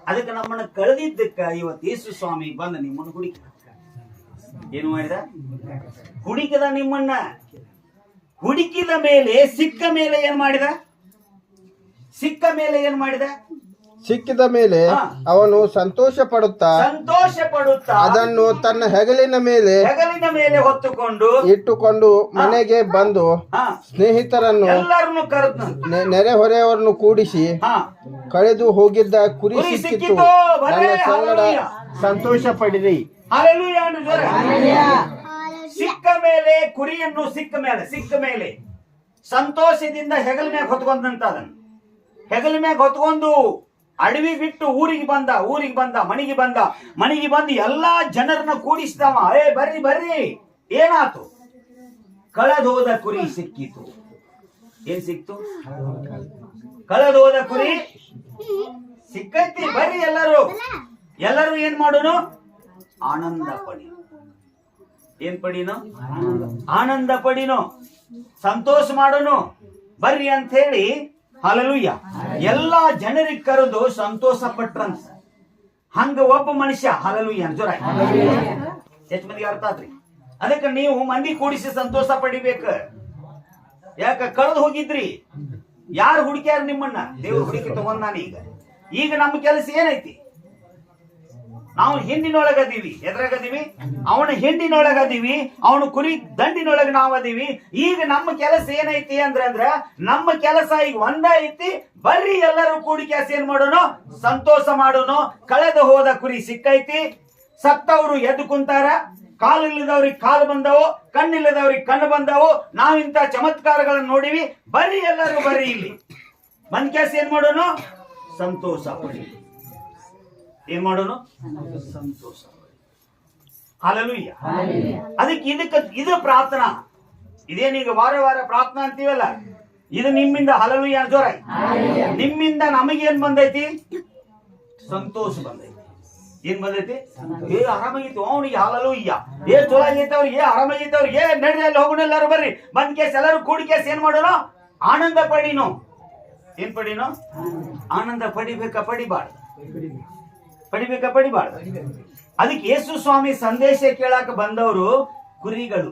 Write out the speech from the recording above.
ಅದಕ್ಕೆ ನಮ್ಮನ್ನ ಕಳೆದಿದ್ದಕ್ಕ ಇವತ್ತು ಯೇಸು ಸ್ವಾಮಿ ಬಂದ ನಿಮ್ಮನ್ನು ಹುಡುಕಿ ಏನು ಮಾಡಿದ? ಹುಡುಕಿದ ನಿಮ್ಮನ್ನ. ಹುಡುಕಿದ ಮೇಲೆ ಸಿಕ್ಕ ಮೇಲೆ ಏನ್ ಮಾಡಿದ? ಸಿಕ್ಕ ಮೇಲೆ ಏನ್ ಮಾಡಿದ? ಸಿಕ್ಕಿದ ಮೇಲೆ ಅವನು ಸಂತೋಷ ಪಡುತ್ತಾ ಅದನ್ನು ತನ್ನ ಹೆಗಲಿನ ಮೇಲೆ ಹೊತ್ತುಕೊಂಡು ಇಟ್ಟುಕೊಂಡು ಮನೆಗೆ ಬಂದು ಸ್ನೇಹಿತರನ್ನು ಎಲ್ಲರನ್ನು ಕರೆದ, ನೆರೆಹೊರೆಯವರನ್ನು ಕೂಡಿಸಿ ಕಳೆದು ಹೋಗಿದ್ದ ಕುರಿ ಸಿಕ್ಕಿತು, ನನ್ನ ಸಂಗಡ ಸಂತೋಷ ಪಡಿರಿ. ಸಿಕ್ಕ ಮೇಲೆ ಕುರಿಯನ್ನು ಸಿಕ್ಕ ಮೇಲೆ ಸಂತೋಷದಿಂದ ಹೆಗಲ ಮ್ಯಾಗ ಹೊತ್ಕೊಂಡಂತ ಅದನ್ನು ಹೆಗಲ ಮ್ಯಾಗ ಹೊತ್ಕೊಂಡು ಅಡವಿ ಬಿಟ್ಟು ಊರಿಗೆ ಬಂದ ಮನೆಗೆ ಬಂದು ಎಲ್ಲಾ ಜನರನ್ನ ಕೂಡಿಸಿದವ. ಬರ್ರಿ ಏನಾತು? ಕಳೆದೋದ ಕುರಿ ಸಿಕ್ಕಿತು. ಏನ್ ಸಿಕ್ತು? ಕಳೆದೋದ ಕುರಿ ಸಿಕ್ಕೈತಿ. ಬರ್ರಿ ಎಲ್ಲರೂ ಏನ್ ಮಾಡೋನು? ಆನಂದ ಪಡಿ. ಏನ್ ಪಡಿನೋ? ಆನಂದ ಪಡಿನೋ, ಸಂತೋಷ ಮಾಡೋನು ಬರ್ರಿ ಅಂತ ಹೇಳಿ ಹಲ್ಲೆಲೂಯ ಎಲ್ಲಾ ಜನರಿಗೆ ಕರೆದು ಸಂತೋಷ ಪಟ್ರಂತ. ಹಂಗ ಒಬ್ಬ ಮನುಷ್ಯ ಹಲ್ಲೆಲೂಯ ಜೋರ ಎಷ್ಟು ಮಂದಿಗೆ ಅರ್ಥ ಆತ್ರಿ? ಅದಕ್ಕೆ ನೀವು ಮಂದಿ ಕೂಡಿಸಿ ಸಂತೋಷ ಪಡಿಬೇಕ. ಯಾಕ? ಕಳೆದು ಹೋಗಿದ್ರಿ. ಯಾರು ಹುಡುಕ್ಯಾರ ನಿಮ್ಮನ್ನ? ದೇವ್ರು ಹುಡುಕಿ ತಗೊಂಡಾನ. ಈಗ ನಮ್ಮ ಕೆಲಸ ಏನೈತಿ? ನಾವು ಹಿಂಡಿನೊಳಗದೀವಿ. ಎದ್ರಾಗದೀವಿ? ಅವನ ಹಿಂಡಿನೊಳಗದೀವಿ, ಅವನು ಕುರಿ ದಂಡಿನೊಳಗ ನಾವದೀವಿ. ಈಗ ನಮ್ಮ ಕೆಲಸ ಏನೈತಿ ಅಂದ್ರ ನಮ್ಮ ಕೆಲಸ ಈಗ ಒಂದ ಐತಿ. ಬರ್ರಿ ಎಲ್ಲರೂ ಕೂಡಿ ಕೆಲಸ ಏನ್ ಮಾಡೋನು? ಸಂತೋಷ ಮಾಡೋನು. ಕಳೆದು ಹೋದ ಕುರಿ ಸಿಕ್ಕೈತಿ. ಸತ್ತವರು ಎದ್ದು ಕುಂತಾರ. ಕಾಲಿಲ್ಲದವ್ರಿಗೆ ಕಾಲು ಬಂದವು, ಕಣ್ಣಿಲ್ಲದವ್ರಿಗೆ ಕಣ್ಣು ಬಂದವು. ನಾವಿಂತ ಚಮತ್ಕಾರಗಳನ್ನು ನೋಡಿವಿ. ಬರ್ರಿ ಎಲ್ಲರೂ ಬರ್ರಿ ಇಲ್ಲಿ ಬಂದ್ ಕೆಲಸ ಏನ್ ಮಾಡೋನು? ಸಂತೋಷ ಪಡಿ. ಏನ್ ಮಾಡೋನು? ಸಂತೋಷ. ಹಲ್ಲೆಲೂಯ. ಅದಕ್ಕೆ ಇದು ಪ್ರಾರ್ಥನಾ. ಇದೇನೀಗ ವಾರ ಪ್ರಾರ್ಥನಾ ಅಂತೀವಲ್ಲ, ಇದು ನಿಮ್ಮಿಂದ ಹಲ್ಲೆಲೂಯ ಜೋರ. ನಿಮ್ಮಿಂದ ನಮಗೇನ್ ಬಂದೈತಿ? ಸಂತೋಷ ಬಂದೈತಿ. ಏನ್ ಬಂದೈತಿ? ಆರಾಮಾಗಿತ್ತು ಅವನಿಗೆ ಹಲ್ಲೆಲೂಯ. ಚಲೋ ಆಗೈತೆ ಅವ್ರಿಗೆ, ಆರಾಮಾಗೈತೆ ಅವ್ರಿಗೆ. ನಡೆದ ಅಲ್ಲಿ ಹೋಗೋಣ ಎಲ್ಲರೂ ಬರ್ರಿ. ಬಂದ್ ಕೇಸ್ ಎಲ್ಲರೂ ಕೂಡಿ ಕೇಸ್ ಏನ್ ಮಾಡೋನು? ಆನಂದ ಪಡಿನೋ. ಏನ್ ಪಡಿನೋ? ಆನಂದ ಪಡಿಬಾರ್ದು. ಅದಕ್ಕೆ ಯೇಸು ಸ್ವಾಮಿ ಸಂದೇಶ ಕೇಳಾಕ ಬಂದವರು ಕುರಿಗಳು.